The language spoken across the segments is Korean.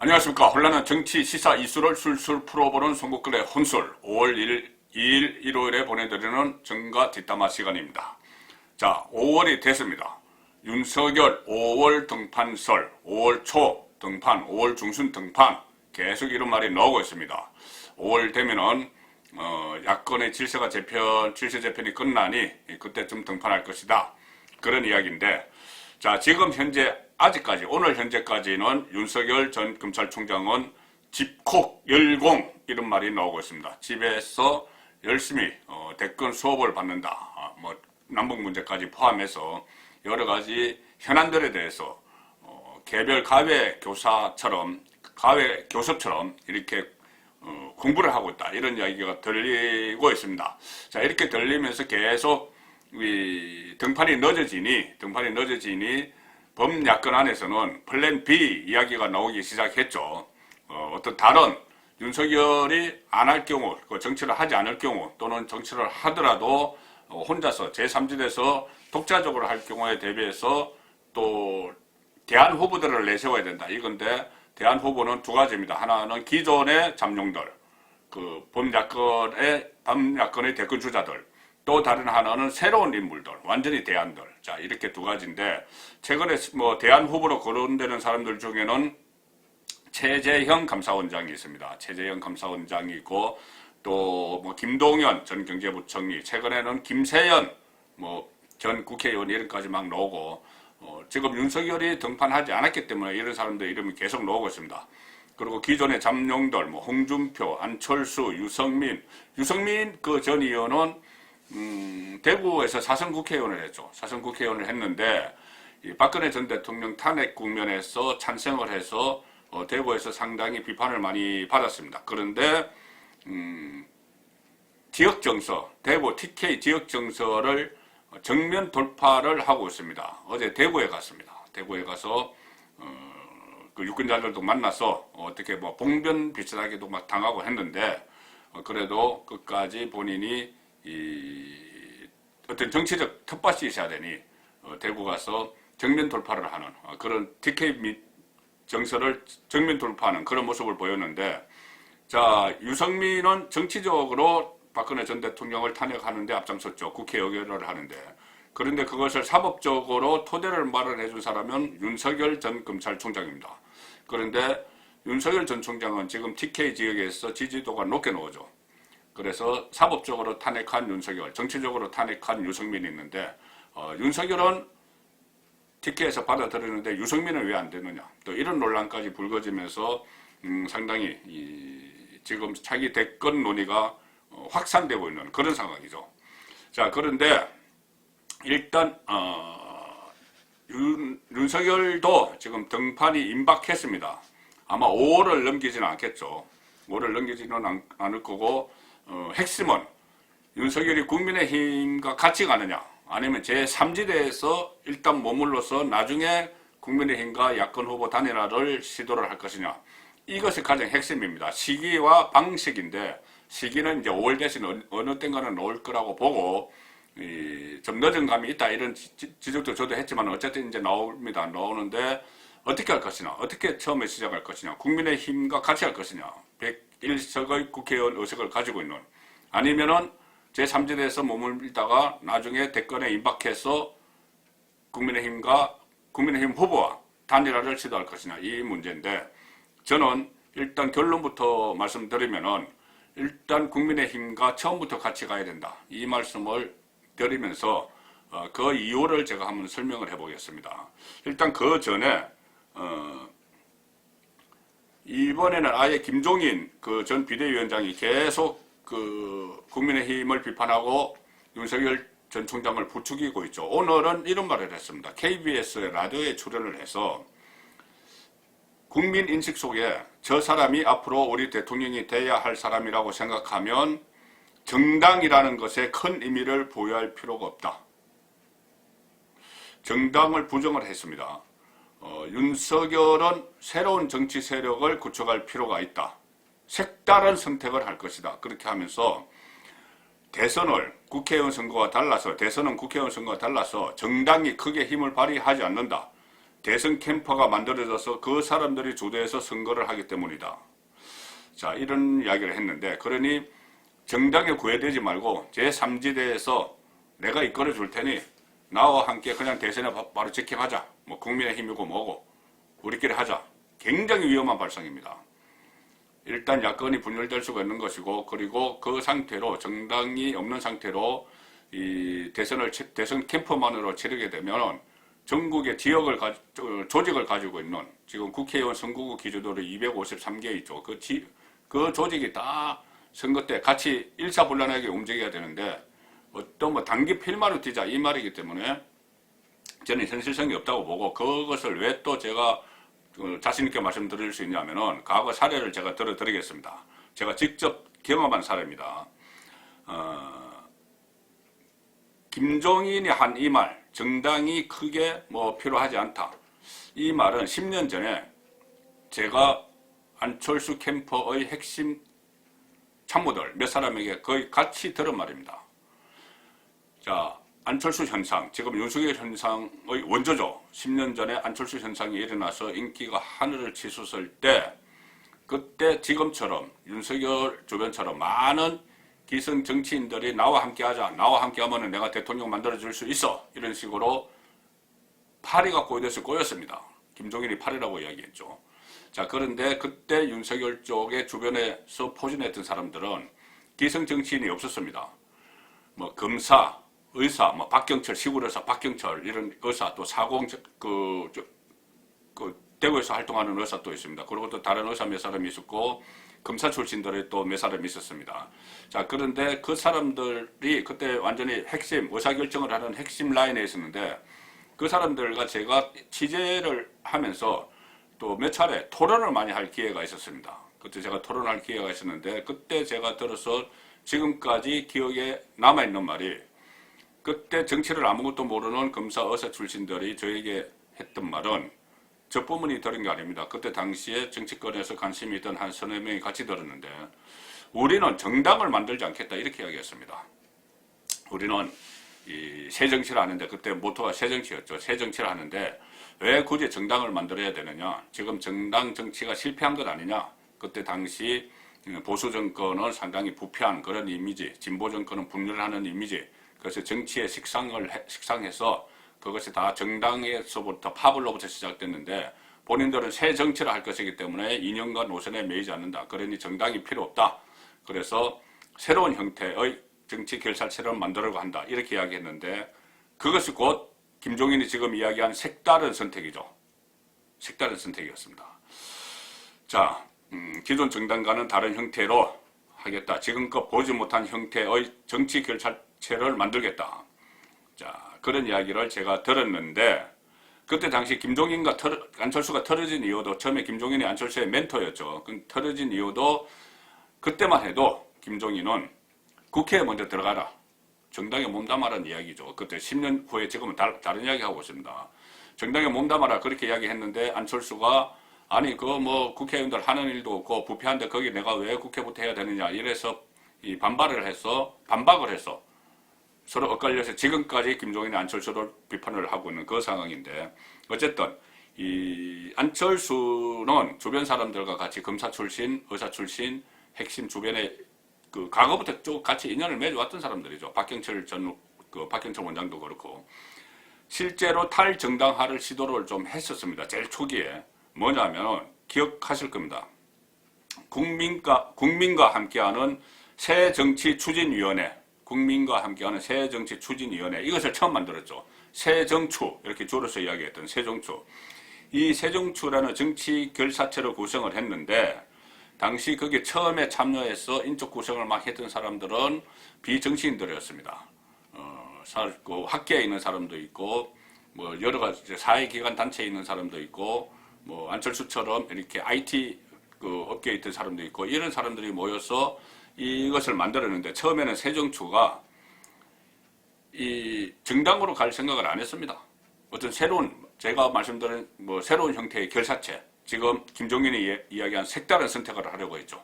안녕하십니까. 혼란한 정치 시사 이슈를 술술 풀어보는 송국근의 혼술 5월 2일 일요일에 보내드리는 정가 뒷담화 시간입니다. 자, 5월이 됐습니다. 윤석열 5월 등판설, 5월 초 등판, 5월 중순 등판 계속 이런 말이 나오고 있습니다. 5월 되면은 야권의 질세 재편이 끝나니 그때쯤 등판할 것이다. 그런 이야기인데, 자, 지금 현재 아직까지 오늘 현재까지는 윤석열 전 검찰총장은 집콕 열공 이런 말이 나오고 있습니다. 집에서 열심히 대권 수업을 받는다. 뭐 남북 문제까지 포함해서 여러 가지 현안들에 대해서 개별 가외 교섭처럼 이렇게 공부를 하고 있다. 이런 이야기가 들리고 있습니다. 자, 이렇게 들리면서 계속 등판이 늦어지니 범야권 안에서는 플랜 B 이야기가 나오기 시작했죠. 어떤 다른 윤석열이 안 할 경우, 정치를 하지 않을 경우, 또는 정치를 하더라도 혼자서 제3지대에서 독자적으로 할 경우에 대비해서 또 대안 후보들을 내세워야 된다. 이건데 대안 후보는 두 가지입니다. 하나는 기존의 잠룡들, 범야권의 대권 주자들, 또 다른 하나는 새로운 인물들, 완전히 대안들. 자, 이렇게 두 가지인데, 최근에 대안 후보로 거론되는 사람들 중에는 최재형 감사원장이 있습니다. 최재형 감사원장이 있고, 또 김동연 전 경제부총리, 최근에는 김세연 전 국회의원 이름까지 막 나오고, 지금 윤석열이 등판하지 않았기 때문에 이런 사람들 이름이 계속 나오고 있습니다. 그리고 기존의 잠룡들, 홍준표, 안철수, 유승민 전 의원은 대구에서 사선 국회의원을 했죠. 사선 국회의원을 했는데 박근혜 전 대통령 탄핵 국면에서 찬성을 해서 대구에서 상당히 비판을 많이 받았습니다. 그런데 대구 TK 지역정서를 정면 돌파를 하고 있습니다. 어제 대구에 갔습니다. 대구에 가서 그 유권자들도 만나서 어떻게 봉변 비슷하게도 막 당하고 했는데 그래도 끝까지 본인이 어떤 정치적 텃밭이 있어야 되니 대구 가서 정면 돌파를 하는 그런 TK 정서를 정면 돌파하는 그런 모습을 보였는데, 자, 유승민은 정치적으로 박근혜 전 대통령을 탄핵하는데 앞장섰죠. 국회 의결을 하는데. 그런데 그것을 사법적으로 토대를 마련해 준 사람은 윤석열 전 검찰총장입니다. 그런데 윤석열 전 총장은 지금 TK 지역에서 지지도가 높게 나오죠. 그래서 사법적으로 탄핵한 윤석열, 정치적으로 탄핵한 유승민이 있는데 윤석열은 TK에서 받아들이는데 유승민은 왜 안 되느냐. 또 이런 논란까지 불거지면서 상당히 지금 차기 대권 논의가 확산되고 있는 그런 상황이죠. 자, 그런데 일단 윤석열도 지금 등판이 임박했습니다. 아마 5월을 넘기지는 않겠죠. 5월을 넘기지는 않을 거고, 핵심은 윤석열이 국민의힘과 같이 가느냐, 아니면 제3지대에서 일단 머물러서 나중에 국민의힘과 야권 후보 단일화를 시도를 할 것이냐, 이것이 가장 핵심입니다. 시기와 방식인데, 시기는 이제 5월 대신 어느 땐가는 나올 거라고 보고, 좀 늦은 감이 있다 이런 지적도 저도 했지만 어쨌든 이제 나옵니다. 나오는데 어떻게 할 것이냐, 어떻게 처음에 시작할 것이냐, 국민의힘과 같이 할 것이냐, 101석의 국회의원 의석을 가지고 있는, 아니면은 제3지대에서 머물다가 나중에 대권에 임박해서 국민의힘 후보와 단일화를 시도할 것이냐, 이 문제인데, 저는 일단 결론부터 말씀드리면은 일단 국민의힘과 처음부터 같이 가야 된다, 이 말씀을 드리면서 그 이유를 제가 한번 설명을 해보겠습니다. 일단 그 전에 이번에는 아예 김종인 전 비대위원장이 계속 국민의힘을 비판하고 윤석열 전 총장을 부추기고 있죠. 오늘은 이런 말을 했습니다. KBS의 라디오에 출연을 해서 국민 인식 속에 저 사람이 앞으로 우리 대통령이 돼야 할 사람이라고 생각하면 정당이라는 것에 큰 의미를 부여할 필요가 없다. 정당을 부정을 했습니다. 윤석열은 새로운 정치 세력을 구축할 필요가 있다. 색다른 선택을 할 것이다. 그렇게 하면서 대선은 국회의원 선거와 달라서 정당이 크게 힘을 발휘하지 않는다. 대선 캠퍼가 만들어져서 그 사람들이 주도해서 선거를 하기 때문이다. 자, 이런 이야기를 했는데, 그러니 정당에 구애되지 말고 제3지대에서 내가 이끌어 줄 테니 나와 함께 그냥 대선에 바로 직행하자. 뭐 국민의힘이고 뭐고 우리끼리 하자. 굉장히 위험한 발상입니다. 일단 야권이 분열될 수가 있는 것이고, 그리고 그 상태로 정당이 없는 상태로 이 대선 캠프만으로 치르게 되면 전국의 조직을 가지고 있는, 지금 국회의원 선거구 기준으로 253개 있죠. 그 조직이 다 선거 때 같이 일사불란하게 움직여야 되는데, 어떤 뭐 단기 필마로 뛰자 이 말이기 때문에 저는 현실성이 없다고 보고, 그것을 왜 또 제가 자신있게 말씀드릴 수 있냐면은, 과거 사례를 제가 들어드리겠습니다. 제가 직접 경험한 사례입니다. 김종인이 한 이 말, 정당이 크게 뭐 필요하지 않다. 이 말은 10년 전에 제가 안철수 캠퍼의 핵심 참모들 몇 사람에게 거의 같이 들은 말입니다. 자, 안철수 현상, 지금 윤석열 현상의 원조죠. 10년 전에 안철수 현상이 일어나서 인기가 하늘을 치솟을 때, 그때 지금처럼 윤석열 주변처럼 많은 기성 정치인들이 나와 함께 하자, 나와 함께 하면 내가 대통령 만들어줄 수 있어, 이런 식으로 파리가 꼬였습니다. 김종인이 파리라고 이야기했죠. 자, 그런데 그때 윤석열 쪽의 주변에서 포진했던 사람들은 기성 정치인이 없었습니다. 뭐 검사, 의사, 뭐 박경철, 시골의사 박경철, 이런 의사, 또 대구에서 활동하는 의사 또 있습니다. 그리고 또 다른 의사 몇 사람이 있었고, 검사 출신들이 또 몇 사람이 있었습니다. 자, 그런데 그 사람들이 그때 완전히 핵심, 의사결정을 하는 핵심 라인에 있었는데, 그 사람들과 제가 취재를 하면서 또 몇 차례 토론을 많이 할 기회가 있었습니다. 그때 제가 토론할 기회가 있었는데, 그때 제가 들어서 지금까지 기억에 남아있는 말이, 그때 정치를 아무것도 모르는 검사 의사 출신들이 저에게 했던 말은, 저뿐만이 들은 게 아닙니다. 그때 당시에 정치권에서 관심이 있던 한 서너 명이 같이 들었는데, 우리는 정당을 만들지 않겠다, 이렇게 이야기했습니다. 우리는 이 새정치를 하는데, 그때 모토가 새정치였죠. 새정치를 하는데 왜 굳이 정당을 만들어야 되느냐, 지금 정당 정치가 실패한 것 아니냐, 그때 당시 보수 정권은 상당히 부패한 그런 이미지, 진보 정권은 분열하는 이미지, 그래서 정치의 식상해서 그것이 다 정당에서부터 파벌로부터 시작됐는데, 본인들은 새 정치를 할 것이기 때문에 이념과 노선에 매이지 않는다. 그러니 정당이 필요 없다. 그래서 새로운 형태의 정치 결사체를 만들려고 한다, 이렇게 이야기했는데, 그것이 곧 김종인이 지금 이야기한 색다른 선택이죠. 색다른 선택이었습니다. 자, 기존 정당과는 다른 형태로 하겠다. 지금껏 보지 못한 형태의 정치 결사체를 만들겠다. 자, 그런 이야기를 제가 들었는데, 그때 당시 김종인과 안철수가 틀어진 이유도, 처음에 김종인이 안철수의 멘토였죠. 틀어진 이유도, 그때만 해도 김종인은 국회에 먼저 들어가라, 정당에 몸담아라는 이야기죠. 그때 10년 후에 지금은 다른 이야기 하고 있습니다. 정당에 몸담아라, 그렇게 이야기했는데, 안철수가 아니 그거 뭐 국회의원들 하는 일도 없고 부패한데 거기 내가 왜 국회부터 해야 되느냐, 이래서 반박을 해서 서로 엇갈려서 지금까지 김종인이 안철수를 비판을 하고 있는 그 상황인데, 어쨌든 이 안철수는 주변 사람들과 같이 검사 출신, 의사 출신, 핵심 주변에 그 과거부터 쭉 같이 인연을 맺어왔던 사람들이죠. 박경철 원장도 그렇고, 실제로 탈정당화를 시도를 좀 했었습니다. 제일 초기에. 뭐냐면 기억하실 겁니다. 국민과 함께하는 새정치추진위원회, 국민과 함께하는 새정치추진위원회, 이것을 처음 만들었죠. 새정추, 이렇게 줄여서 이야기했던 새정추. 이 새정추라는 정치 결사체를 구성을 했는데, 당시 거기에 처음에 참여해서 인적 구성을 막 했던 사람들은 비정치인들이었습니다. 학계에 있는 사람도 있고, 뭐 여러 가지 사회기관 단체에 있는 사람도 있고, 뭐 안철수처럼 이렇게 IT 업계에 있던 사람도 있고, 이런 사람들이 모여서 이것을 만들었는데, 처음에는 새정추가 이 정당으로 갈 생각을 안 했습니다. 어떤 새로운, 제가 말씀드린 뭐 새로운 형태의 결사체, 지금 김종인이 이야기한 색다른 선택을 하려고 했죠.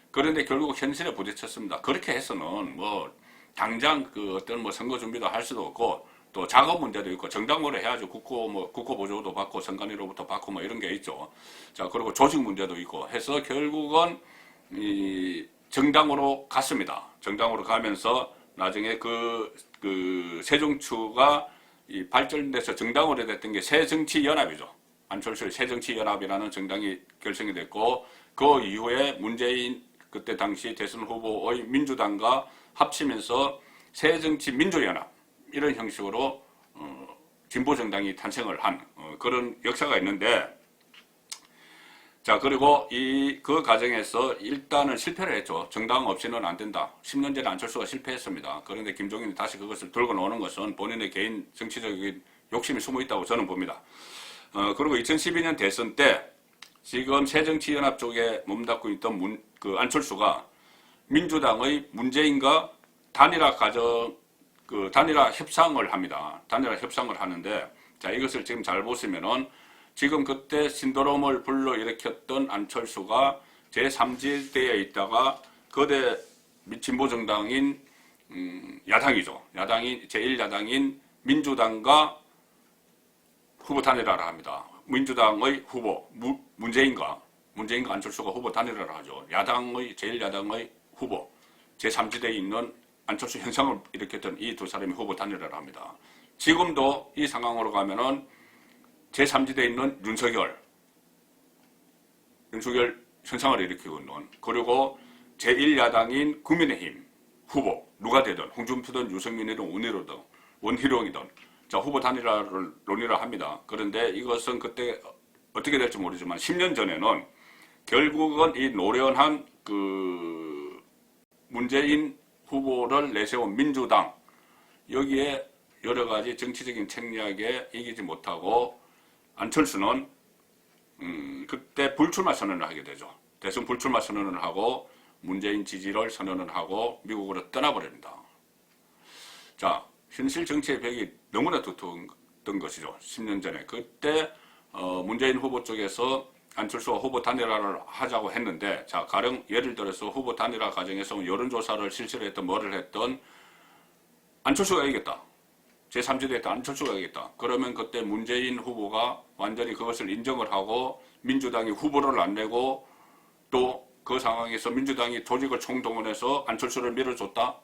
그런데 결국 현실에 부딪혔습니다. 그렇게 해서는 뭐 당장 어떤 뭐 선거 준비도 할 수도 없고, 또 작업 문제도 있고 정당으로 해야죠. 국고 보조도 받고 선관위로부터 받고 뭐 이런 게 있죠. 자, 그리고 조직 문제도 있고 해서 결국은 이 정당으로 갔습니다. 정당으로 가면서 나중에 그 세종추가 이 발전돼서 정당으로 됐던 게 새정치연합이죠. 안철수의 새정치연합이라는 정당이 결성이 됐고 그 이후에 문재인 그때 당시 대선 후보의 민주당과 합치면서 새정치민주연합 이런 형식으로 진보 정당이 탄생을 한 그런 역사가 있는데, 자, 그리고 그 과정에서 일단은 실패를 했죠. 정당 없이는 안 된다. 10년 전에 안철수가 실패했습니다. 그런데 김종인이 다시 그것을 들고 나오는 것은 본인의 개인 정치적인 욕심이 숨어 있다고 저는 봅니다. 그리고 2012년 대선 때 지금 새정치연합 쪽에 몸담고 있던 안철수가 민주당의 문재인과 단일화 협상을 합니다. 단일화 협상을 하는데, 자, 이것을 지금 잘 보시면은 지금 그때 신도롬을 불러일으켰던 안철수가 제3지대에 있다가 거대 진보정당인 야당이죠. 야당인 제1야당인 민주당과 후보 단일화를 합니다. 민주당의 후보 문재인과 안철수가 후보 단일화를 하죠. 제1야당의 후보 제3지대에 있는 안철수 현상을 일으켰던 이 두 사람이 후보 단일화를 합니다. 지금도 이 상황으로 가면은 제3지대에 있는 윤석열 현상을 일으키고 있는, 그리고 제1야당인 국민의힘 후보 누가 되든 홍준표든 유승민이든 원희룡이든 자, 후보 단일화를 논의를 합니다. 그런데 이것은 그때 어떻게 될지 모르지만 10년 전에는 결국은 이 노련한 문재인 후보를 내세운 민주당, 여기에 여러 가지 정치적인 책략에 이기지 못하고 안철수는 그때 불출마 선언을 하게 되죠. 대선 불출마 선언을 하고 문재인 지지를 선언을 하고 미국으로 떠나버립니다. 자, 현실 정치의 벽이 너무나 두터웠던 것이죠. 10년 전에. 그때 문재인 후보 쪽에서 안철수와 후보 단일화를 하자고 했는데, 자, 가령 예를 들어서 후보 단일화 과정에서 여론조사를 실시를 했던 뭐를 했던 안철수가 이겼다. 제3지대에 있던 안철수가 이겼다. 그러면 그때 문재인 후보가 완전히 그것을 인정을 하고 민주당이 후보를 안 내고 또 그 상황에서 민주당이 조직을 총동원해서 안철수를 밀어줬다?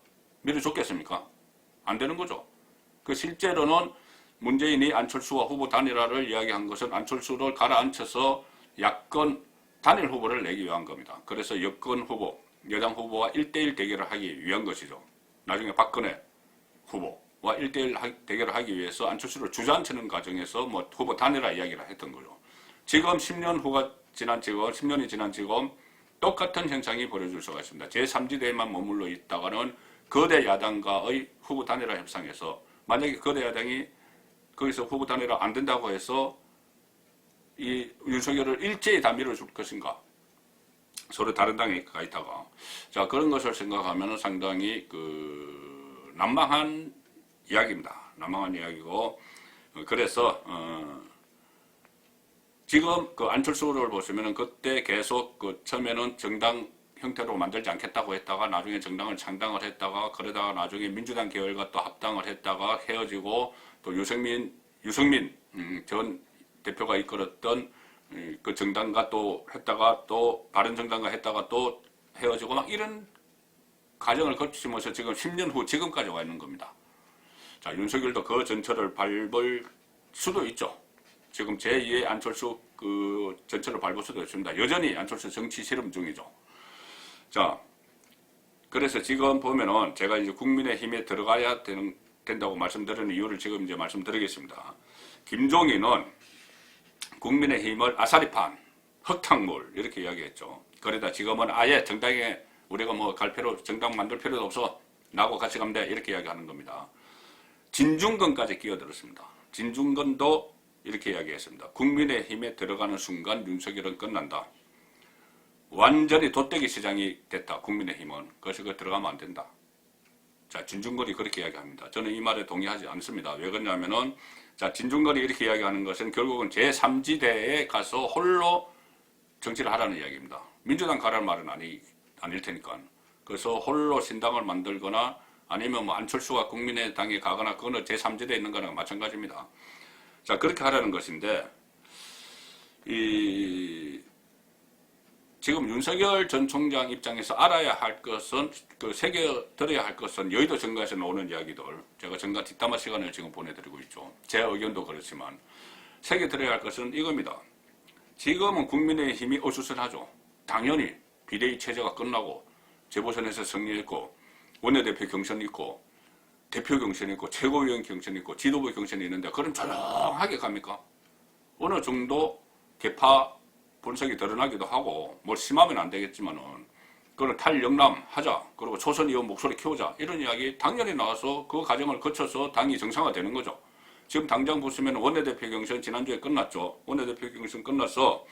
밀어줬겠습니까? 안 되는 거죠. 실제로는 문재인이 안철수와 후보 단일화를 이야기한 것은 안철수를 가라앉혀서 야권 단일 후보를 내기 위한 겁니다. 그래서 여권 후보, 여당 후보와 1대1 대결을 하기 위한 것이죠. 나중에 박근혜 후보와 1대1 대결을 하기 위해서 안철수를 주저앉히는 과정에서 후보 단일화 이야기를 했던 거죠. 지금 10년이 지난 지금 똑같은 현상이 벌어질 수가 있습니다. 제3지대에만 머물러 있다가는 거대 야당과의 후보 단일화 협상에서 만약에 거대 야당이 거기서 후보 단일화 안 된다고 해서 이 윤석열을 일제히 다 밀어줄 것인가? 서로 다른 당에 가 있다가. 자, 그런 것을 생각하면 상당히 난망한 이야기입니다. 난망한 이야기고, 그래서 지금 안철수를 보시면은 그때 계속 처음에는 정당 형태로 만들지 않겠다고 했다가 나중에 정당을 창당을 했다가 그러다가 나중에 민주당 계열과 또 합당을 했다가 헤어지고 또 유승민 전 대표가 이끌었던 그 정당과 또 했다가 또 바른정당과 했다가 또 헤어지고 막 이런 과정을 거치면서 지금 10년 후 지금까지 와 있는 겁니다. 자, 윤석열도 그 전철을 밟을 수도 있죠. 지금 제2의 안철수 전철을 밟을 수도 있습니다. 여전히 안철수 정치 실험 중이죠. 자, 그래서 지금 보면은 제가 이제 국민의힘에 들어가야 된다고 말씀드리는 이유를 지금 이제 말씀드리겠습니다. 김종인은 국민의힘을 아사리판, 흙탕물 이렇게 이야기했죠. 그러다 지금은 아예 정당에 우리가 정당 만들 필요도 없어. 나하고 같이 가면 돼. 이렇게 이야기하는 겁니다. 진중권까지 끼어들었습니다. 진중권도 이렇게 이야기했습니다. 국민의힘에 들어가는 순간 윤석열은 끝난다. 완전히 돗대기 시장이 됐다. 국민의힘은. 그래서 들어가면 안 된다. 자, 진중권이 그렇게 이야기합니다. 저는 이 말에 동의하지 않습니다. 왜 그러냐면은 자, 진중권이 이렇게 이야기하는 것은 결국은 제3지대에 가서 홀로 정치를 하라는 이야기입니다. 민주당 가라는 말은 아닐 테니까. 그래서 홀로 신당을 만들거나 아니면 뭐 안철수가 국민의당에 가거나 그거는 제3지대에 있는 거랑 마찬가지입니다. 자, 그렇게 하라는 것인데, 지금 윤석열 전 총장 입장에서 알아야 할 것은, 새겨들어야 할 것은 여의도 정가에서 나오는 이야기들, 제가 정가 뒷담화 시간을 지금 보내드리고 있죠. 제 의견도 그렇지만, 새겨들어야 할 것은 이겁니다. 지금은 국민의힘이 어수선하죠. 당연히 비대위 체제가 끝나고, 재보선에서 승리했고, 원내대표 경선이 있고, 대표 경선이 있고, 최고위원 경선이 있고, 지도부 경선이 있는데, 그럼 조용하게 갑니까? 어느 정도 개파 분석이 드러나기도 하고, 뭐 심하면 안 되겠지만은, 그거는 탈영남 하자. 그리고 초선 의원 목소리 키우자. 이런 이야기 당연히 나와서 그 과정을 거쳐서 당이 정상화되는 거죠. 지금 당장 보시면 원내대표 경선 지난주에 끝났죠. 원내대표 경선 끝나서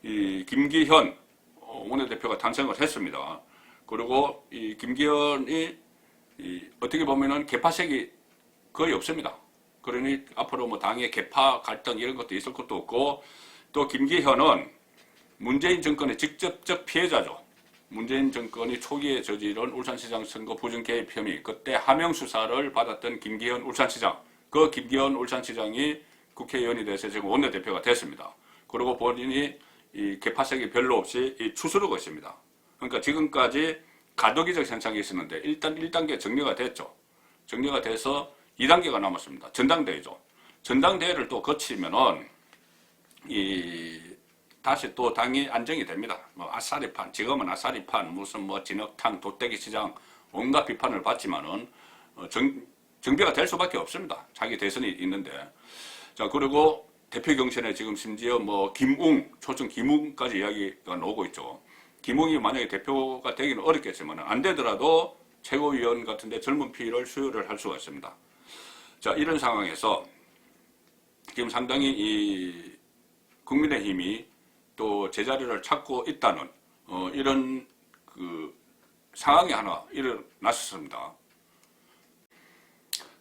이 김기현 원내대표가 탄생을 했습니다. 그리고 이 김기현이 어떻게 보면은 개파색이 거의 없습니다. 그러니 앞으로 뭐 당의 개파 갈등 이런 것도 있을 것도 없고, 또 김기현은 문재인 정권의 직접적 피해자죠. 문재인 정권이 초기에 저지른 울산시장 선거 부정 개입 혐의, 그때 하명 수사를 받았던 김기현 울산시장, 그 김기현 울산시장이 국회의원이 돼서 지금 원내대표가 됐습니다. 그리고 본인이 이 개파색이 별로 없이 추스르고 있습니다. 그러니까 지금까지 가도기적 현상이 있었는데 일단 1단계 정리가 됐죠. 정리가 돼서 2단계가 남았습니다. 전당대회죠. 전당대회를 또 거치면은 다시 또 당이 안정이 됩니다. 뭐 아싸리판, 지금은 아싸리판, 무슨 뭐 진흙탕, 돗대기 시장 온갖 비판을 받지만은 정비가 될 수밖에 없습니다. 자기 대선이 있는데. 자, 그리고 대표 경선에 지금 심지어 뭐 김웅, 초청 김웅까지 이야기가 나오고 있죠. 김웅이 만약에 대표가 되기는 어렵겠지만 안 되더라도 최고위원 같은데 젊은 피를 수요를 할 수가 있습니다. 자, 이런 상황에서 지금 상당히 이 국민의힘이 또 제자리를 찾고 있다는 이런 그 상황이 하나 일어났습니다.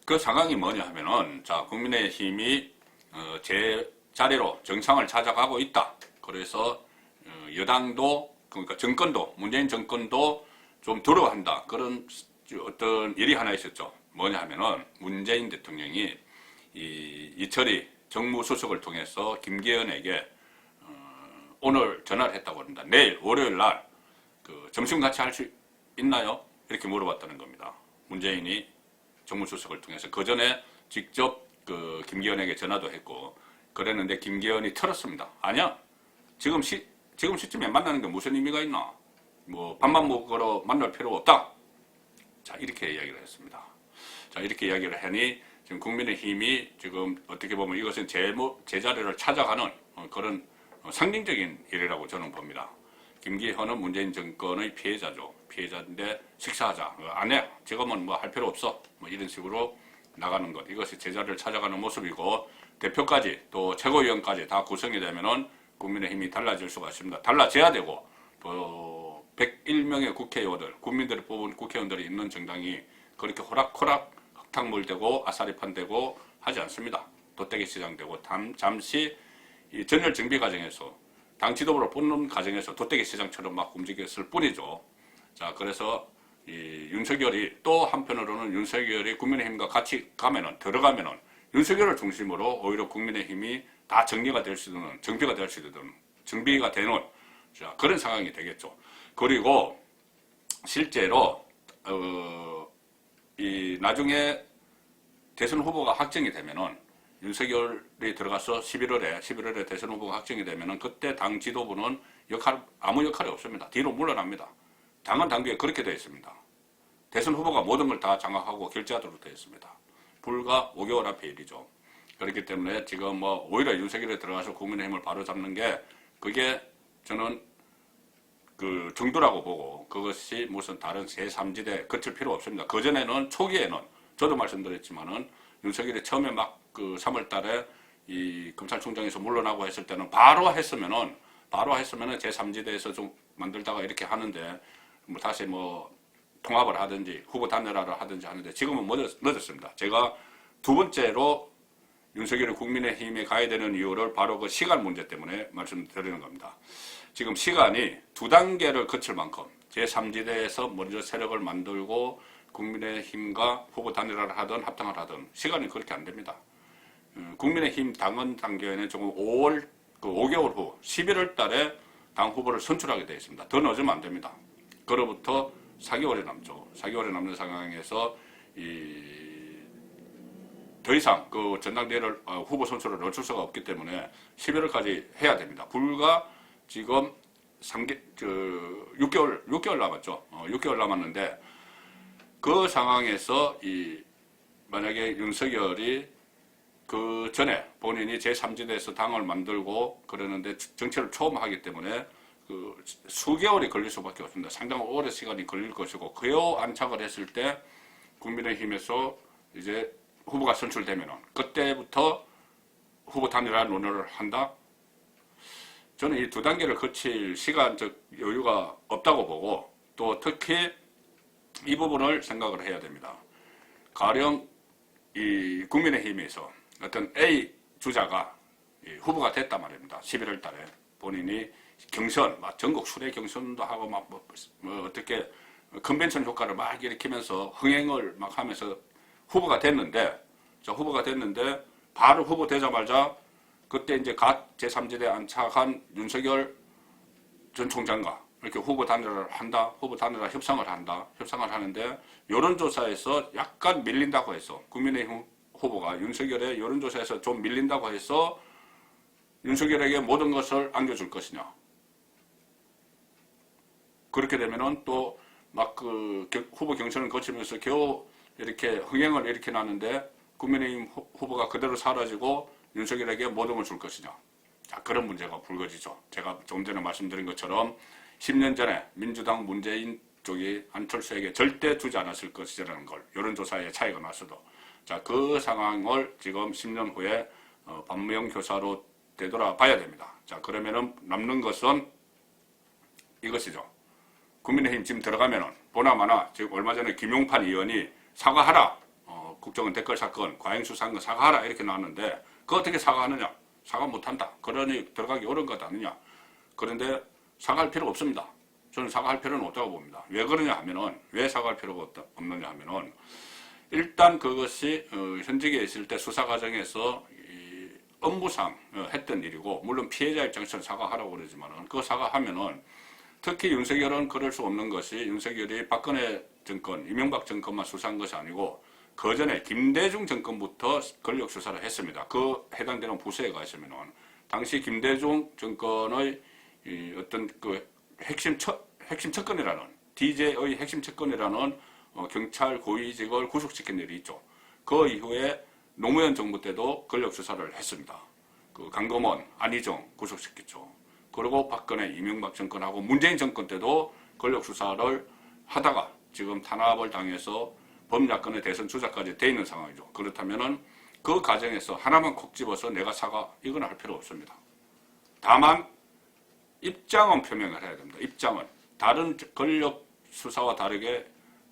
그 상황이 뭐냐 하면은, 자, 국민의힘이 제자리로 정상을 찾아가고 있다. 그래서 여당도, 그러니까 정권도, 문재인 정권도 좀 두려워한다. 그런 어떤 일이 하나 있었죠. 뭐냐 하면은 문재인 대통령이 이철이 정무수석을 통해서 김기현에게 오늘 전화를 했다고 합니다. 내일 월요일 날 점심 같이 할 수 있나요? 이렇게 물어봤다는 겁니다. 문재인이 정무수석을 통해서. 그 전에 직접 김기현에게 전화도 했고 그랬는데 김기현이 틀었습니다. 아니야. 지금 시점에 만나는 게 무슨 의미가 있나? 뭐 밥만 먹으러 만날 필요가 없다. 자, 이렇게 이야기를 했습니다. 자, 이렇게 이야기를 하니 지금 국민의힘이 지금 어떻게 보면 이것은 제자리를 찾아가는 그런 상징적인 일이라고 저는 봅니다. 김기현은 문재인 정권의 피해자죠. 피해자인데 식사하자. 안 해. 지금은 뭐 할 필요 없어. 뭐 이런 식으로 나가는 것. 이것이 제자리를 찾아가는 모습이고, 대표까지 또 최고위원까지 다 구성이 되면은 국민의힘이 달라질 수가 있습니다. 달라져야 되고, 또 101명의 국회의원들, 국민들이 뽑은 국회의원들이 있는 정당이 그렇게 호락호락 흙탕물 되고 아사리판 되고 하지 않습니다. 돗대기 시장 되고 잠시 이 전열 정비 과정에서 당 지도부를 뽑는 과정에서 돗대기 시장처럼 막 움직였을 뿐이죠. 자, 그래서 이 윤석열이 또 한편으로는 윤석열이 국민의힘과 같이 들어가면은 윤석열을 중심으로 오히려 국민의힘이 다 정리가 될 수 있는, 정비가 될 수 있는, 정비가 되는 자, 그런 상황이 되겠죠. 그리고 실제로 나중에 대선 후보가 확정이 되면은 윤석열이 들어가서 11월에 대선 후보가 확정이 되면은 그때 당 지도부는 아무 역할이 없습니다. 뒤로 물러납니다. 당은 당규에 그렇게 되어 있습니다. 대선 후보가 모든 걸 다 장악하고 결제하도록 되어 있습니다. 불과 5개월 앞의 일이죠. 그렇기 때문에 지금 뭐 오히려 윤석열에 들어가서 국민의힘을 바로잡는 게 그게 저는 그 정도라고 보고, 그것이 무슨 다른 제3지대 거칠 필요 없습니다. 그전에는 초기에는 저도 말씀드렸지만은 윤석열이 처음에 막 3월 달에 이 검찰총장에서 물러나고 했을 때는 바로 했으면은 제3지대에서 좀 만들다가 이렇게 하는데 뭐 다시 뭐 통합을 하든지 후보 단일화를 하든지 하는데 지금은 늦었습니다. 제가 두 번째로 윤석열이 국민의힘에 가야 되는 이유를 바로 그 시간 문제 때문에 말씀드리는 겁니다. 지금 시간이 2단계를 거칠 만큼 제3지대에서 먼저 세력을 만들고 국민의힘과 후보 단일화를 하든 합당을 하든 시간이 그렇게 안 됩니다. 국민의힘 당헌 단계에는 조금 5개월 후 11월 달에 당 후보를 선출하게 되어 있습니다. 더 늦으면 안 됩니다. 그로부터 4개월이 남죠. 4개월이 남는 상황에서 더 이상 그 전당대회를 후보 선출을 늦출 수가 없기 때문에 11월까지 해야 됩니다. 불과 지금 6개월 남았죠. 6개월 남았는데 그 상황에서 만약에 윤석열이 그 전에 본인이 제3지대에서 당을 만들고 그러는데 정치를 처음 하기 때문에 그 수개월이 걸릴 수밖에 없습니다. 상당히 오래 시간이 걸릴 것이고 그요 안착을 했을 때 국민의힘에서 이제 후보가 선출되면은 그때부터 후보 단일화 논의를 한다. 저는 이 두 단계를 거칠 시간적 여유가 없다고 보고 또 특히 이 부분을 생각을 해야 됩니다. 가령 이 국민의힘에서 어떤 A 주자가 후보가 됐단 말입니다. 11월 달에 본인이 경선, 막 전국 수례 경선도 하고 막 뭐 어떻게 컨벤션 효과를 막 일으키면서 흥행을 막 하면서 후보가 됐는데 바로 후보 되자마자 그때 이제 갓 제3지대에 안착한 윤석열 전 총장과 이렇게 후보 단일화를 한다, 후보 단일화 협상을 하는데 여론조사에서 약간 밀린다고 해서 국민의힘 후보가 윤석열의 여론조사에서 좀 밀린다고 해서 윤석열에게 모든 것을 안겨줄 것이냐. 그렇게 되면은 또 막 그 후보 경선을 거치면서 겨우 이렇게 흥행을 일으켜놨는데 국민의힘 후보가 그대로 사라지고 윤석열에게 모든 걸 줄 것이냐. 자, 그런 문제가 불거지죠. 제가 조금 전에 말씀드린 것처럼 10년 전에 민주당 문재인 쪽이 안철수에게 절대 주지 않았을 것이라는 걸 여론조사에 차이가 났어도 자, 그 상황을 지금 10년 후에 반무형 교사로 되돌아봐야 됩니다. 자, 그러면은 남는 것은 이것이죠. 국민의힘 지금 들어가면은 보나마나 지금 얼마 전에 김용판 의원이 사과하라. 국정원 댓글 사건, 과잉수사한 거 사과하라 이렇게 나왔는데 그거 어떻게 사과하느냐? 사과 못한다. 그러니 들어가기 어려운 것 아니냐? 그런데 사과할 필요가 없습니다. 저는 사과할 필요는 없다고 봅니다. 왜 그러냐 하면은 왜 사과할 필요가 없느냐 하면은 일단 그것이 현직에 있을 때 수사 과정에서 업무상 했던 일이고 물론 피해자 입장에서는 사과하라고 그러지만은 그 사과하면은 특히 윤석열은 그럴 수 없는 것이 윤석열이 박근혜 정권, 이명박 정권만 수사한 것이 아니고 그 전에 김대중 정권부터 권력 수사를 했습니다. 그 해당되는 부서에 가 있으면은 당시 김대중 정권의 어떤 그 핵심 척건이라는 DJ의 핵심 척건이라는 경찰 고위직을 구속시킨 일이 있죠. 그 이후에 노무현 정부 때도 권력 수사를 했습니다. 그 강금원, 안희정 구속시켰죠. 그리고 박근혜, 이명박 정권하고 문재인 정권 때도 권력 수사를 하다가 지금 탄압을 당해서 범야권의 대선 주자까지 돼 있는 상황이죠. 그렇다면은 그 과정에서 하나만 콕 집어서 내가 사과 이건 할 필요 없습니다. 다만 입장은 표명을 해야 됩니다. 입장은 다른 권력 수사와 다르게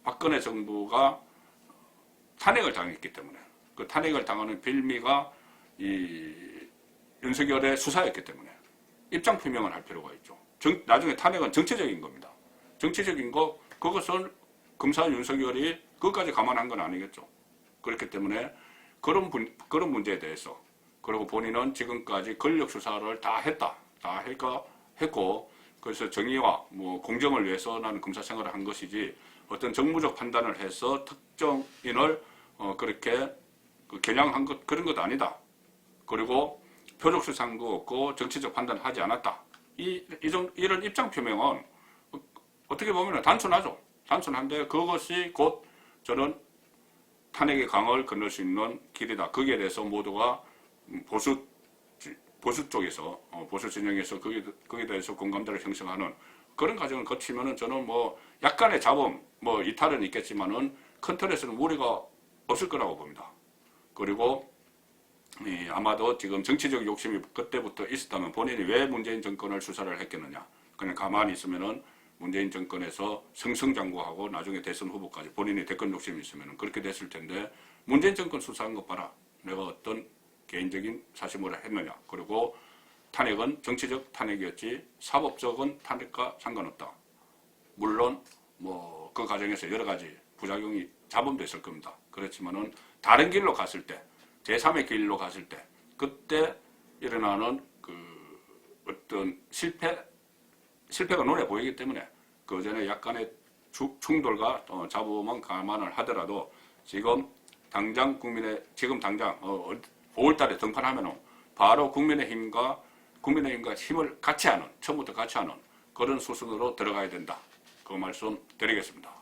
박근혜 정부가 탄핵을 당했기 때문에 그 탄핵을 당하는 빌미가 이 윤석열의 수사였기 때문에 입장 표명을 할 필요가 있죠. 나중에 탄핵은 정치적인 겁니다. 정치적인 거 그것은 검사 윤석열이 그것까지 감안한 건 아니겠죠. 그렇기 때문에 그런 문제에 대해서 그리고 본인은 지금까지 권력 수사를 다 했고 그래서 정의와 뭐 공정을 위해서 나는 검사 생활을 한 것이지 어떤 정무적 판단을 해서 특정인을 그렇게 겨냥한 것 그런 것 아니다. 그리고 표적 수사도 없고 정치적 판단을 하지 않았다. 이런 입장 표명은 어떻게 보면 단순하죠. 단순한데 그것이 곧 저는 탄핵의 강을 건널 수 있는 길이다. 거기에 대해서 모두가 보수 쪽에서 보수 진영에서 거기에 대해서 공감대를 형성하는 그런 과정을 거치면은 저는 뭐 약간의 잡음 뭐 이탈은 있겠지만은 큰 틀에서는 무리가 없을 거라고 봅니다. 그리고 아마도 지금 정치적 욕심이 그때부터 있었다면 본인이 왜 문재인 정권을 수사를 했겠느냐. 그냥 가만히 있으면은 문재인 정권에서 승승장구하고 나중에 대선 후보까지 본인이 대권 욕심이 있으면 그렇게 됐을 텐데 문재인 정권 수사한 것 봐라. 내가 어떤 개인적인 사심을 했느냐. 그리고 탄핵은 정치적 탄핵이었지 사법적인 탄핵과 상관없다. 물론 뭐 그 과정에서 여러 가지 부작용이 잡음도 있을 겁니다. 그렇지만은 다른 길로 갔을 때, 제3의 길로 갔을 때, 그때 일어나는 그 어떤 실패가 눈에 보이기 때문에 그 전에 약간의 충돌과 잡음은 감안을 하더라도 지금 당장 지금 당장 5월달에 등판하면은 바로 국민의힘과 힘을 같이 하는, 처음부터 같이 하는 그런 수순으로 들어가야 된다. 그 말씀 드리겠습니다.